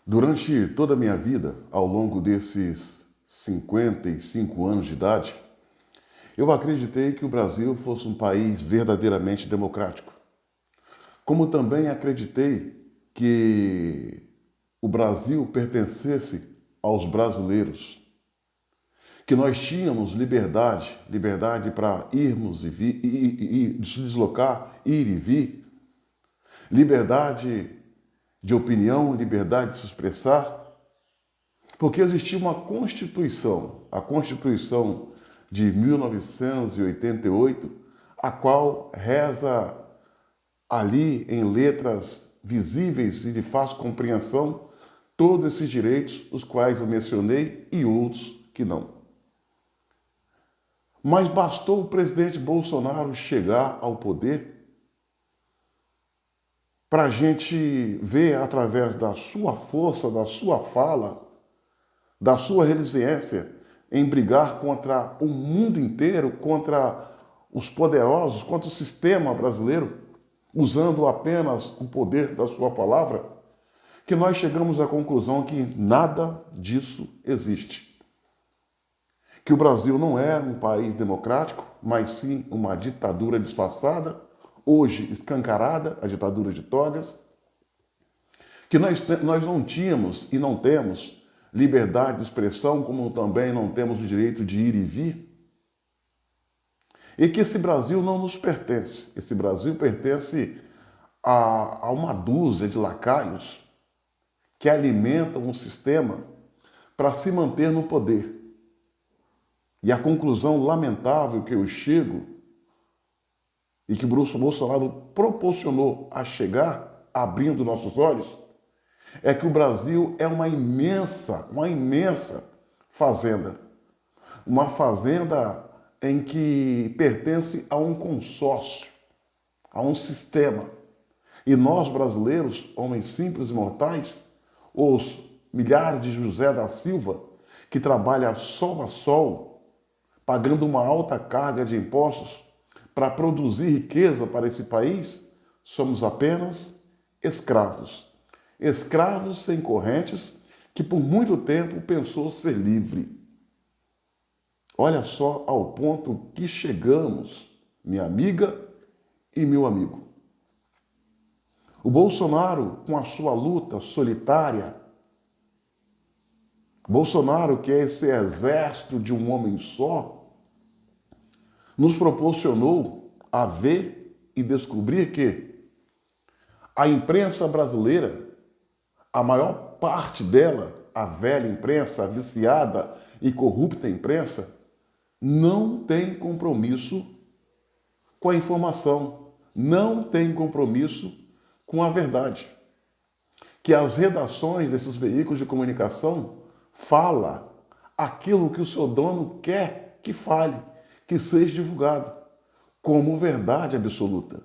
Durante toda a minha vida, ao longo desses 55 anos de idade, eu acreditei que o Brasil fosse um país verdadeiramente democrático. Como também acreditei que o Brasil pertencesse aos brasileiros, que nós tínhamos liberdade para irmos e se deslocar, ir e vir, liberdade de opinião, liberdade de se expressar, porque existia uma Constituição, a Constituição de 1988, a qual reza ali em letras visíveis e de fácil compreensão todos esses direitos, os quais eu mencionei e outros que não. Mas bastou o presidente Bolsonaro chegar ao poder para a gente ver através da sua força, da sua fala, da sua resiliência em brigar contra o mundo inteiro, contra os poderosos, contra o sistema brasileiro, usando apenas o poder da sua palavra, que nós chegamos à conclusão que nada disso existe. Que o Brasil não é um país democrático, mas sim uma ditadura disfarçada, hoje escancarada, a ditadura de togas, que nós não tínhamos e não temos liberdade de expressão, como também não temos o direito de ir e vir, e que esse Brasil não nos pertence. Esse Brasil pertence a uma dúzia de lacaios que alimentam um sistema para se manter no poder. E a conclusão lamentável que eu chego e que Bolsonaro proporcionou a chegar, abrindo nossos olhos, é que o Brasil é uma imensa fazenda. Uma fazenda em que pertence a um consórcio, a um sistema. E nós, brasileiros, homens simples e mortais, os milhares de José da Silva, que trabalham sol a sol, pagando uma alta carga de impostos para produzir riqueza para esse país, somos apenas escravos. Escravos sem correntes que por muito tempo pensou ser livre. Olha só ao ponto que chegamos, minha amiga e meu amigo. O Bolsonaro, com a sua luta solitária, Bolsonaro, que é esse exército de um homem só, nos proporcionou a ver e descobrir que a imprensa brasileira, a maior parte dela, a velha imprensa, a viciada e corrupta imprensa, não tem compromisso com a informação, não tem compromisso com a verdade. Que as redações desses veículos de comunicação fala aquilo que o seu dono quer que fale, que seja divulgado, como verdade absoluta.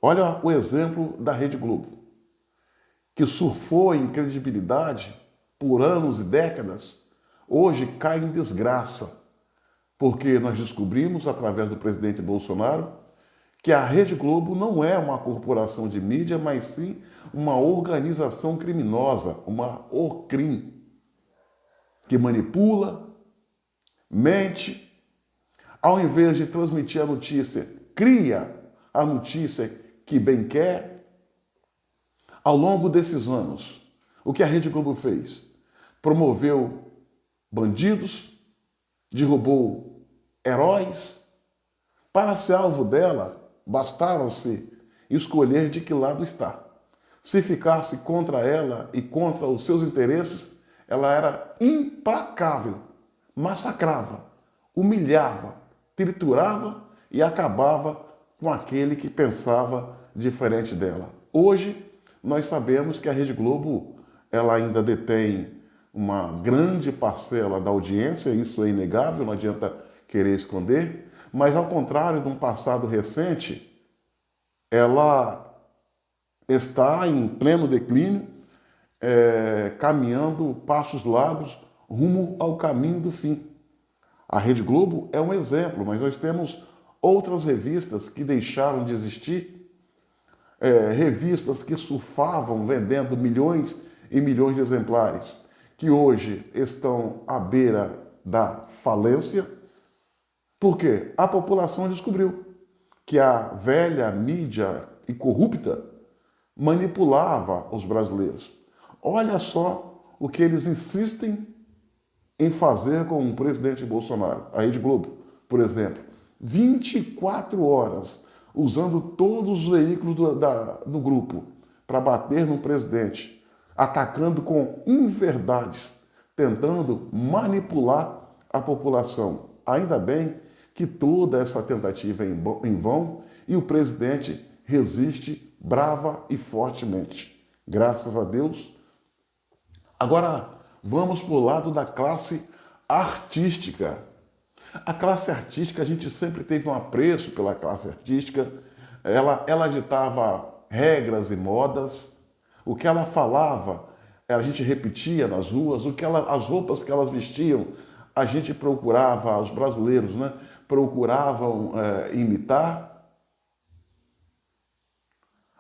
Olha o exemplo da Rede Globo, que surfou em credibilidade por anos e décadas, hoje cai em desgraça, porque nós descobrimos, através do presidente Bolsonaro, que a Rede Globo não é uma corporação de mídia, mas sim uma organização criminosa, uma OCRIM, que manipula, mente, ao invés de transmitir a notícia, cria a notícia que bem quer. Ao longo desses anos, o que a Rede Globo fez? Promoveu bandidos, derrubou heróis. Para ser alvo dela, bastava-se escolher de que lado está. Se ficasse contra ela e contra os seus interesses, ela era implacável, massacrava, humilhava, triturava e acabava com aquele que pensava diferente dela. Hoje, nós sabemos que a Rede Globo ela ainda detém uma grande parcela da audiência, isso é inegável, não adianta querer esconder, mas ao contrário de um passado recente, ela está em pleno declínio, caminhando passos largos rumo ao caminho do fim. A Rede Globo é um exemplo, mas nós temos outras revistas que deixaram de existir, revistas que surfavam vendendo milhões e milhões de exemplares, que hoje estão à beira da falência. Por quê? A população descobriu que a velha mídia e corrupta manipulava os brasileiros. Olha só o que eles insistem em fazer com o presidente Bolsonaro. A Rede Globo, por exemplo, 24 horas usando todos os veículos do grupo para bater no presidente, atacando com inverdades, tentando manipular a população. Ainda bem que toda essa tentativa é em vão e o presidente resiste brava e fortemente. Graças a Deus. Agora, vamos para o lado da classe artística. A classe artística, a gente sempre teve um apreço pela classe artística. Ela ditava regras e modas. O que ela falava, a gente repetia nas ruas. As roupas que elas vestiam, a gente procurava, os brasileiros, né, procuravam imitar.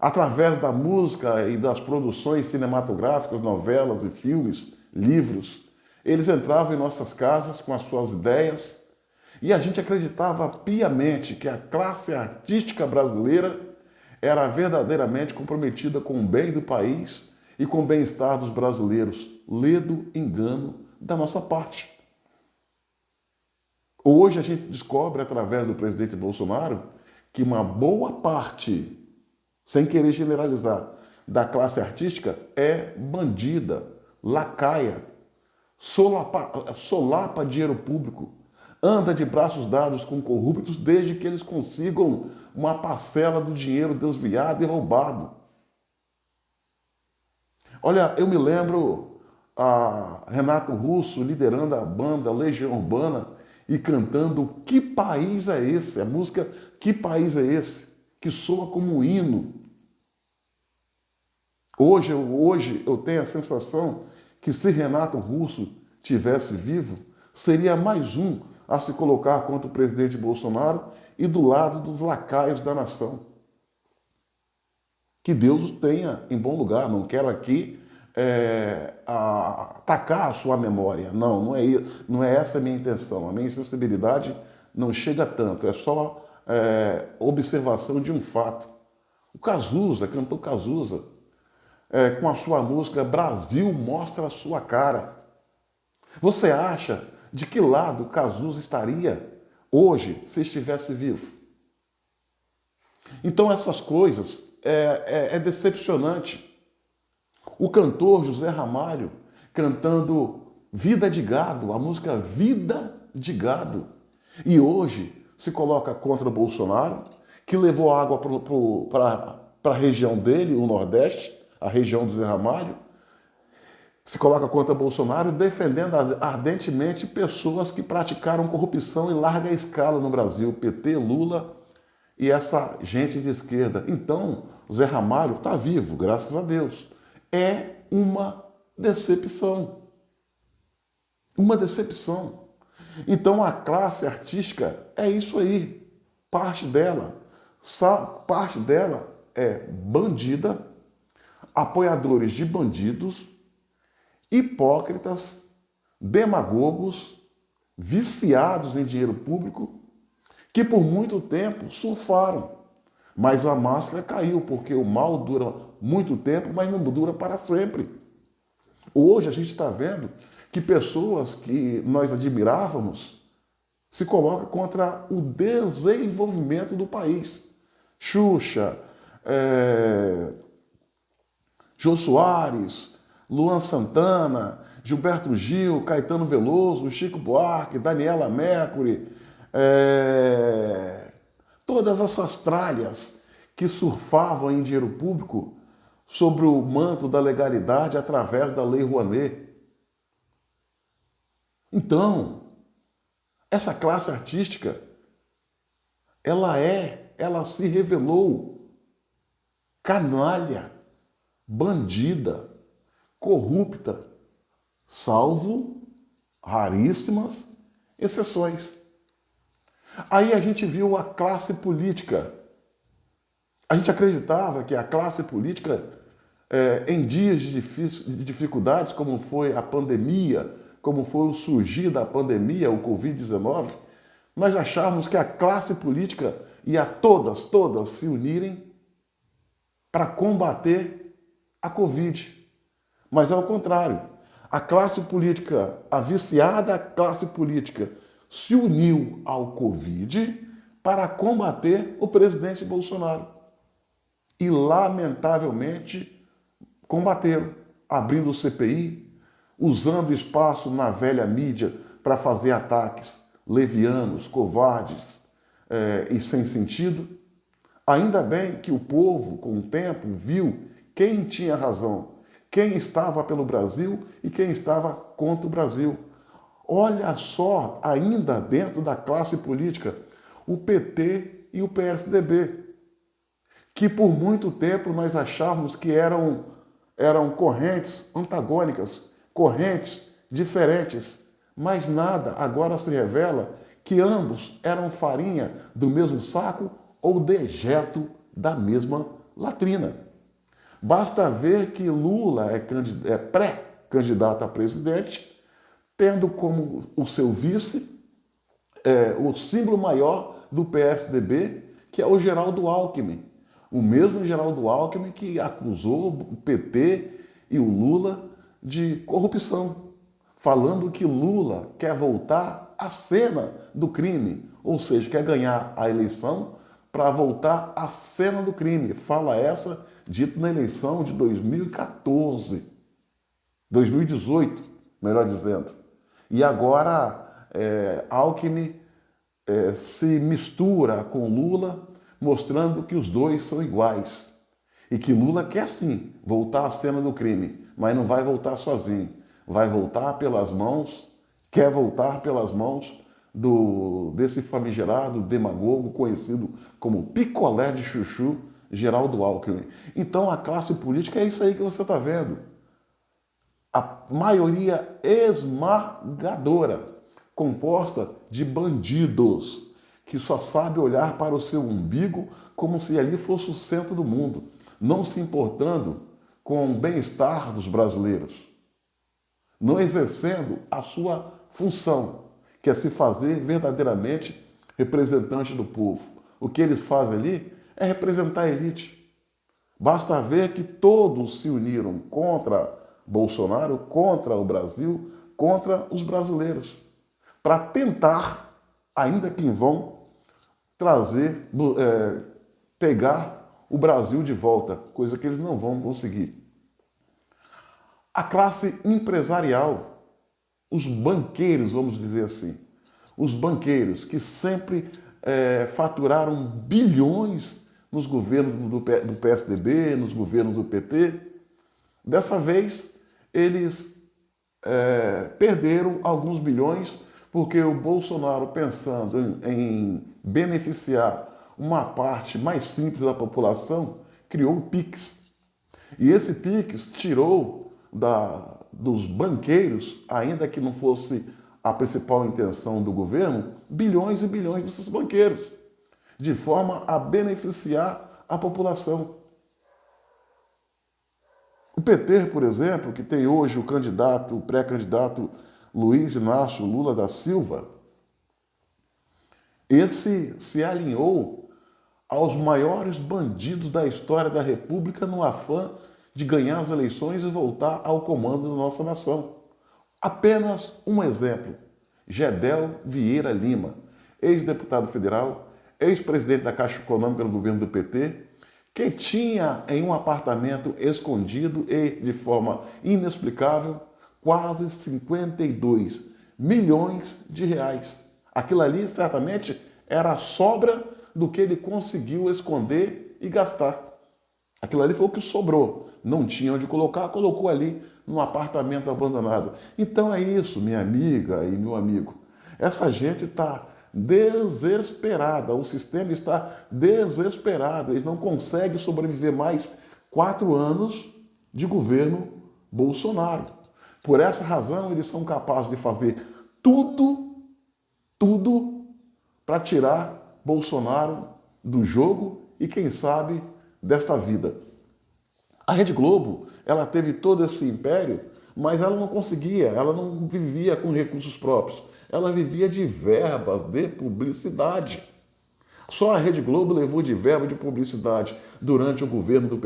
Através da música e das produções cinematográficas, novelas e filmes, livros, eles entravam em nossas casas com as suas ideias e a gente acreditava piamente que a classe artística brasileira era verdadeiramente comprometida com o bem do país e com o bem-estar dos brasileiros. Ledo engano da nossa parte. Hoje a gente descobre, através do presidente Bolsonaro, que uma boa parte, sem querer generalizar, da classe artística é bandida, lacaia, solapa dinheiro público, anda de braços dados com corruptos desde que eles consigam uma parcela do dinheiro desviado e roubado. Olha, eu me lembro a Renato Russo liderando a banda Legião Urbana e cantando Que País é Esse? A música Que País é Esse? Que soa como um hino. Hoje eu tenho a sensação que se Renato Russo tivesse vivo, seria mais um a se colocar contra o presidente Bolsonaro e do lado dos lacaios da nação. Que Deus o tenha em bom lugar. Não quero aqui atacar a sua memória. Não é essa a minha intenção. A minha sensibilidade não chega tanto. É só observação de um fato. O Cazuza, cantor Cazuza, com a sua música Brasil Mostra a Sua Cara. Você acha de que lado Cazuza estaria hoje se estivesse vivo? Então essas coisas é decepcionante. O cantor José Ramalho cantando Vida de Gado, a música Vida de Gado. E hoje se coloca contra o Bolsonaro, que levou água para a região dele, o Nordeste, a região do Zé Ramalho, se coloca contra Bolsonaro, defendendo ardentemente pessoas que praticaram corrupção em larga escala no Brasil, PT, Lula e essa gente de esquerda. Então, o Zé Ramalho está vivo, graças a Deus. É uma decepção. Uma decepção. Então, a classe artística é isso aí. Parte dela é bandida, apoiadores de bandidos, hipócritas, demagogos, viciados em dinheiro público, que por muito tempo surfaram. Mas a máscara caiu, porque o mal dura muito tempo, mas não dura para sempre. Hoje a gente está vendo que pessoas que nós admirávamos se colocam contra o desenvolvimento do país. Xuxa, Jô Soares, Luan Santana, Gilberto Gil, Caetano Veloso, Chico Buarque, Daniela Mercury, todas essas tralhas que surfavam em dinheiro público sob o manto da legalidade através da Lei Rouanet. Então, essa classe artística, ela se revelou canalha, bandida, corrupta, salvo raríssimas exceções. Aí a gente viu a classe política, A gente acreditava que a classe política, em dias de dificuldades, como foi a pandemia, como foi o surgir da pandemia, o Covid-19, nós achávamos que a classe política ia todas se unirem para combater a Covid. Mas é o contrário. A classe política, a viciada classe política, se uniu ao Covid para combater o presidente Bolsonaro. E, lamentavelmente, combateram, abrindo o CPI, usando espaço na velha mídia para fazer ataques levianos, covardes e sem sentido. Ainda bem que o povo, com o tempo, viu quem tinha razão, quem estava pelo Brasil e quem estava contra o Brasil. Olha só, ainda dentro da classe política, o PT e o PSDB, que por muito tempo nós achávamos que eram correntes antagônicas, correntes diferentes, mas nada, agora se revela que ambos eram farinha do mesmo saco ou dejeto da mesma latrina. Basta ver que Lula é pré-candidato a presidente, tendo como o seu vice o símbolo maior do PSDB, que é o Geraldo Alckmin. O mesmo Geraldo Alckmin que acusou o PT e o Lula de corrupção, falando que Lula quer voltar à cena do crime, ou seja, quer ganhar a eleição para voltar à cena do crime. Fala essa dito na eleição de 2014, 2018, melhor dizendo. E agora Alckmin se mistura com Lula, mostrando que os dois são iguais. E que Lula quer sim voltar à cena do crime, mas não vai voltar sozinho. Vai voltar pelas mãos, quer voltar pelas mãos desse famigerado demagogo conhecido como picolé de chuchu, Geraldo Alckmin. Então a classe política é isso aí que você está vendo. A maioria esmagadora, composta de bandidos, que só sabe olhar para o seu umbigo como se ali fosse o centro do mundo, não se importando com o bem-estar dos brasileiros, não exercendo a sua função, que é se fazer verdadeiramente representante do povo. O que eles fazem ali é representar a elite. Basta ver que todos se uniram contra Bolsonaro, contra o Brasil, contra os brasileiros, para tentar, ainda que em vão, trazer, pegar o Brasil de volta, coisa que eles não vão conseguir. A classe empresarial, os banqueiros, vamos dizer assim, os banqueiros que sempre faturaram bilhões nos governos do PSDB, nos governos do PT, dessa vez eles perderam alguns bilhões porque o Bolsonaro, pensando em beneficiar uma parte mais simples da população, criou o PIX. E esse PIX tirou dos banqueiros, ainda que não fosse a principal intenção do governo, bilhões e bilhões desses banqueiros, de forma a beneficiar a população. O PT, por exemplo, que tem hoje o pré-candidato Luiz Inácio Lula da Silva, esse se alinhou aos maiores bandidos da história da República no afã de ganhar as eleições e voltar ao comando da nossa nação. Apenas um exemplo: Gedel Vieira Lima, ex-deputado federal, ex-presidente da Caixa Econômica no governo do PT, que tinha em um apartamento escondido e de forma inexplicável quase 52 milhões de reais. Aquilo ali certamente era a sobra do que ele conseguiu esconder e gastar. Aquilo ali foi o que sobrou. Não tinha onde colocar, colocou ali num apartamento abandonado. Então é isso, minha amiga e meu amigo. Essa gente está desesperada, o sistema está desesperado. Eles não conseguem sobreviver mais 4 anos de governo Bolsonaro. Por essa razão, eles são capazes de fazer tudo para tirar Bolsonaro do jogo e, quem sabe, desta vida. A Rede Globo, ela teve todo esse império, mas ela não conseguia, ela não vivia com recursos próprios. Ela vivia de verbas de publicidade. Só a Rede Globo levou de verba de publicidade durante o governo do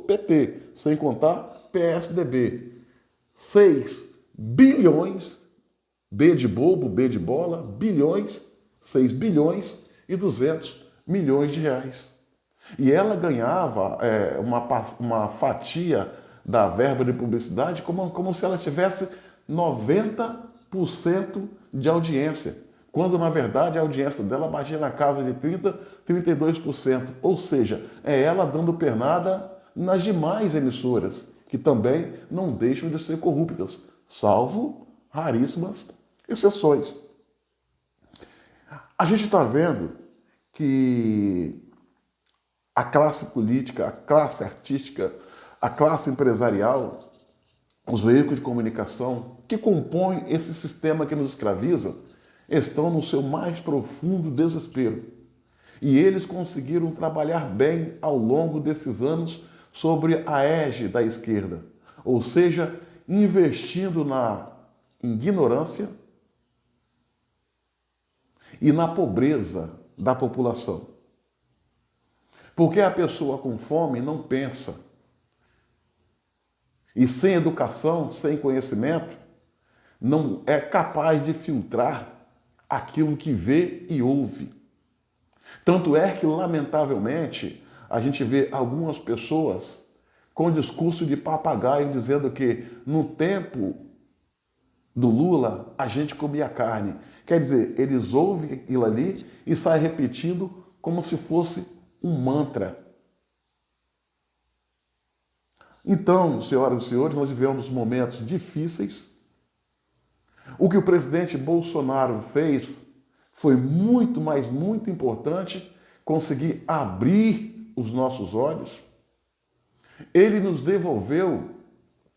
PT, sem contar PSDB. 6 bilhões, B de bobo, B de bola, bilhões, 6 bilhões e 200 milhões de reais. E ela ganhava uma fatia da verba de publicidade como se ela tivesse 90% de audiência, quando na verdade a audiência dela batia na casa de 30%, 32%. Ou seja, é ela dando pernada nas demais emissoras, que também não deixam de ser corruptas, salvo raríssimas exceções. A gente está vendo que a classe política, a classe artística, a classe empresarial, os veículos de comunicação que compõem esse sistema que nos escraviza, estão no seu mais profundo desespero. E eles conseguiram trabalhar bem ao longo desses anos sobre a égide da esquerda, ou seja, investindo na ignorância e na pobreza da população. Porque a pessoa com fome não pensa. E sem educação, sem conhecimento, não é capaz de filtrar aquilo que vê e ouve. Tanto é que, lamentavelmente, a gente vê algumas pessoas com discurso de papagaio dizendo que no tempo do Lula a gente comia carne. Quer dizer, eles ouvem aquilo ali e saem repetindo como se fosse um mantra. Então, senhoras e senhores, nós vivemos momentos difíceis. O que o presidente Bolsonaro fez foi muito, mas muito importante, conseguir abrir os nossos olhos. Ele nos devolveu,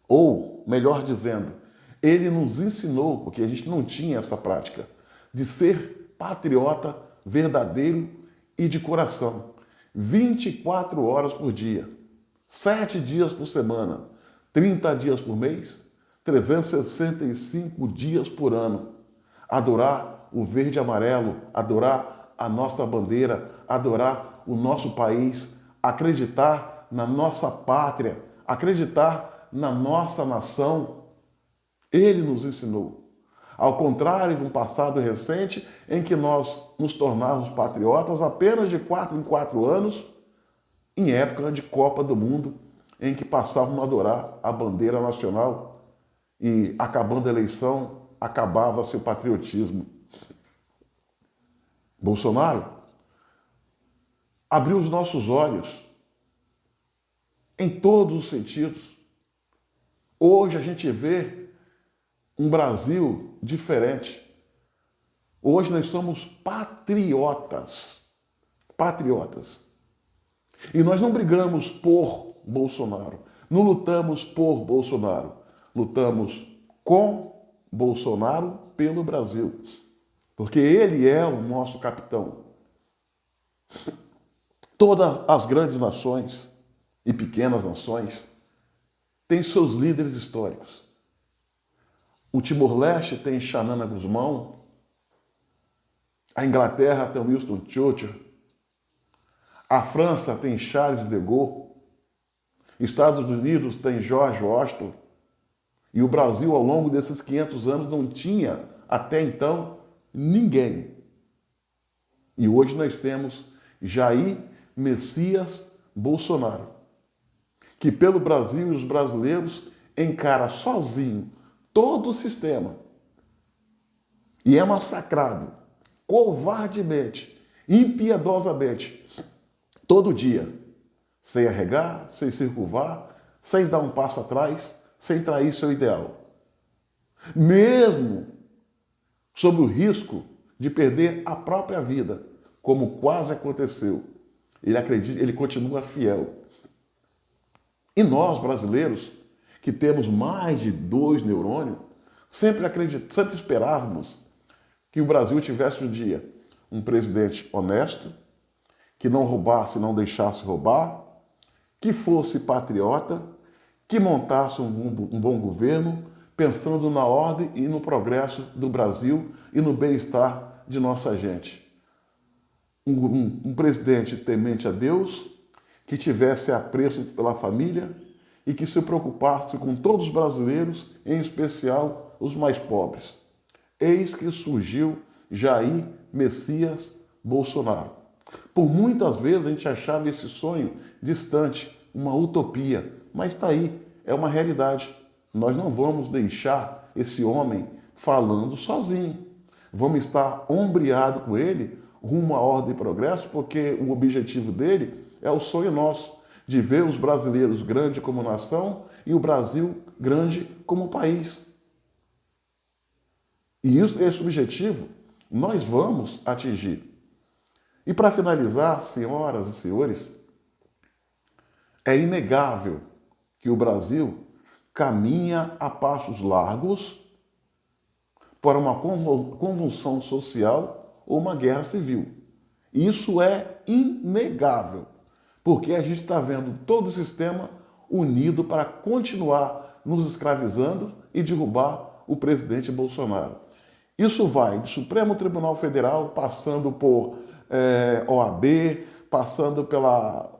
ou melhor dizendo, ele nos ensinou, porque a gente não tinha essa prática, de ser patriota verdadeiro e de coração. 24 horas por dia, 7 dias por semana, 30 dias por mês, 365 dias por ano. Adorar o verde e amarelo, adorar a nossa bandeira, adorar o nosso país, acreditar na nossa pátria, acreditar na nossa nação. Ele nos ensinou. Ao contrário de um passado recente em que nós nos tornávamos patriotas apenas de 4 em 4 anos, em época de Copa do Mundo, em que passávamos a adorar a bandeira nacional e, acabando a eleição, acabava-se o patriotismo. Bolsonaro abriu os nossos olhos em todos os sentidos. Hoje a gente vê um Brasil diferente. Hoje nós somos patriotas. Patriotas. E nós não brigamos por Bolsonaro, não lutamos por Bolsonaro, lutamos com Bolsonaro pelo Brasil, porque ele é o nosso capitão. Todas as grandes nações e pequenas nações têm seus líderes históricos. O Timor-Leste tem Xanana Guzmão, a Inglaterra tem Winston Churchill, a França tem Charles de Gaulle, Estados Unidos tem George Washington, e o Brasil, ao longo desses 500 anos, não tinha, até então, ninguém. E hoje nós temos Jair Messias Bolsonaro, que pelo Brasil e os brasileiros encara sozinho todo o sistema e é massacrado covardemente, impiedosamente, todo dia, sem arregar, sem se curvar, sem dar um passo atrás, sem trair seu ideal. Mesmo sob o risco de perder a própria vida, como quase aconteceu. Ele acredita, ele continua fiel. E nós, brasileiros, que temos mais de 2 neurônios, sempre esperávamos que o Brasil tivesse um dia um presidente honesto, que não roubasse, não deixasse roubar, que fosse patriota, que montasse um bom governo, pensando na ordem e no progresso do Brasil e no bem-estar de nossa gente. Um presidente temente a Deus, que tivesse apreço pela família e que se preocupasse com todos os brasileiros, em especial os mais pobres. Eis que surgiu Jair Messias Bolsonaro. Por muitas vezes a gente achava esse sonho distante, uma utopia, mas está aí, é uma realidade. Nós não vamos deixar esse homem falando sozinho. Vamos estar ombreado com ele rumo à ordem e progresso, porque o objetivo dele é o sonho nosso, de ver os brasileiros grandes como nação e o Brasil grande como país. E esse objetivo nós vamos atingir. E para finalizar, senhoras e senhores, é inegável que o Brasil caminha a passos largos para uma convulsão social ou uma guerra civil. Isso é inegável, porque a gente está vendo todo o sistema unido para continuar nos escravizando e derrubar o presidente Bolsonaro. Isso vai do Supremo Tribunal Federal, passando por OAB, passando pela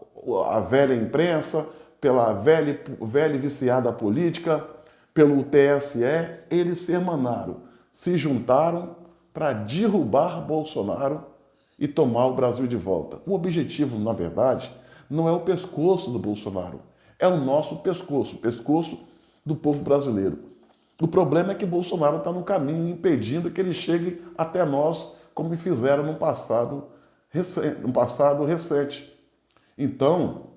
a velha imprensa, pela velha viciada política, pelo TSE. Eles se emanaram, se juntaram para derrubar Bolsonaro e tomar o Brasil de volta. O objetivo, na verdade, não é o pescoço do Bolsonaro, é o nosso pescoço, o pescoço do povo brasileiro. O problema é que Bolsonaro está no caminho, impedindo que ele chegue até nós, como fizeram no passado recente. Então,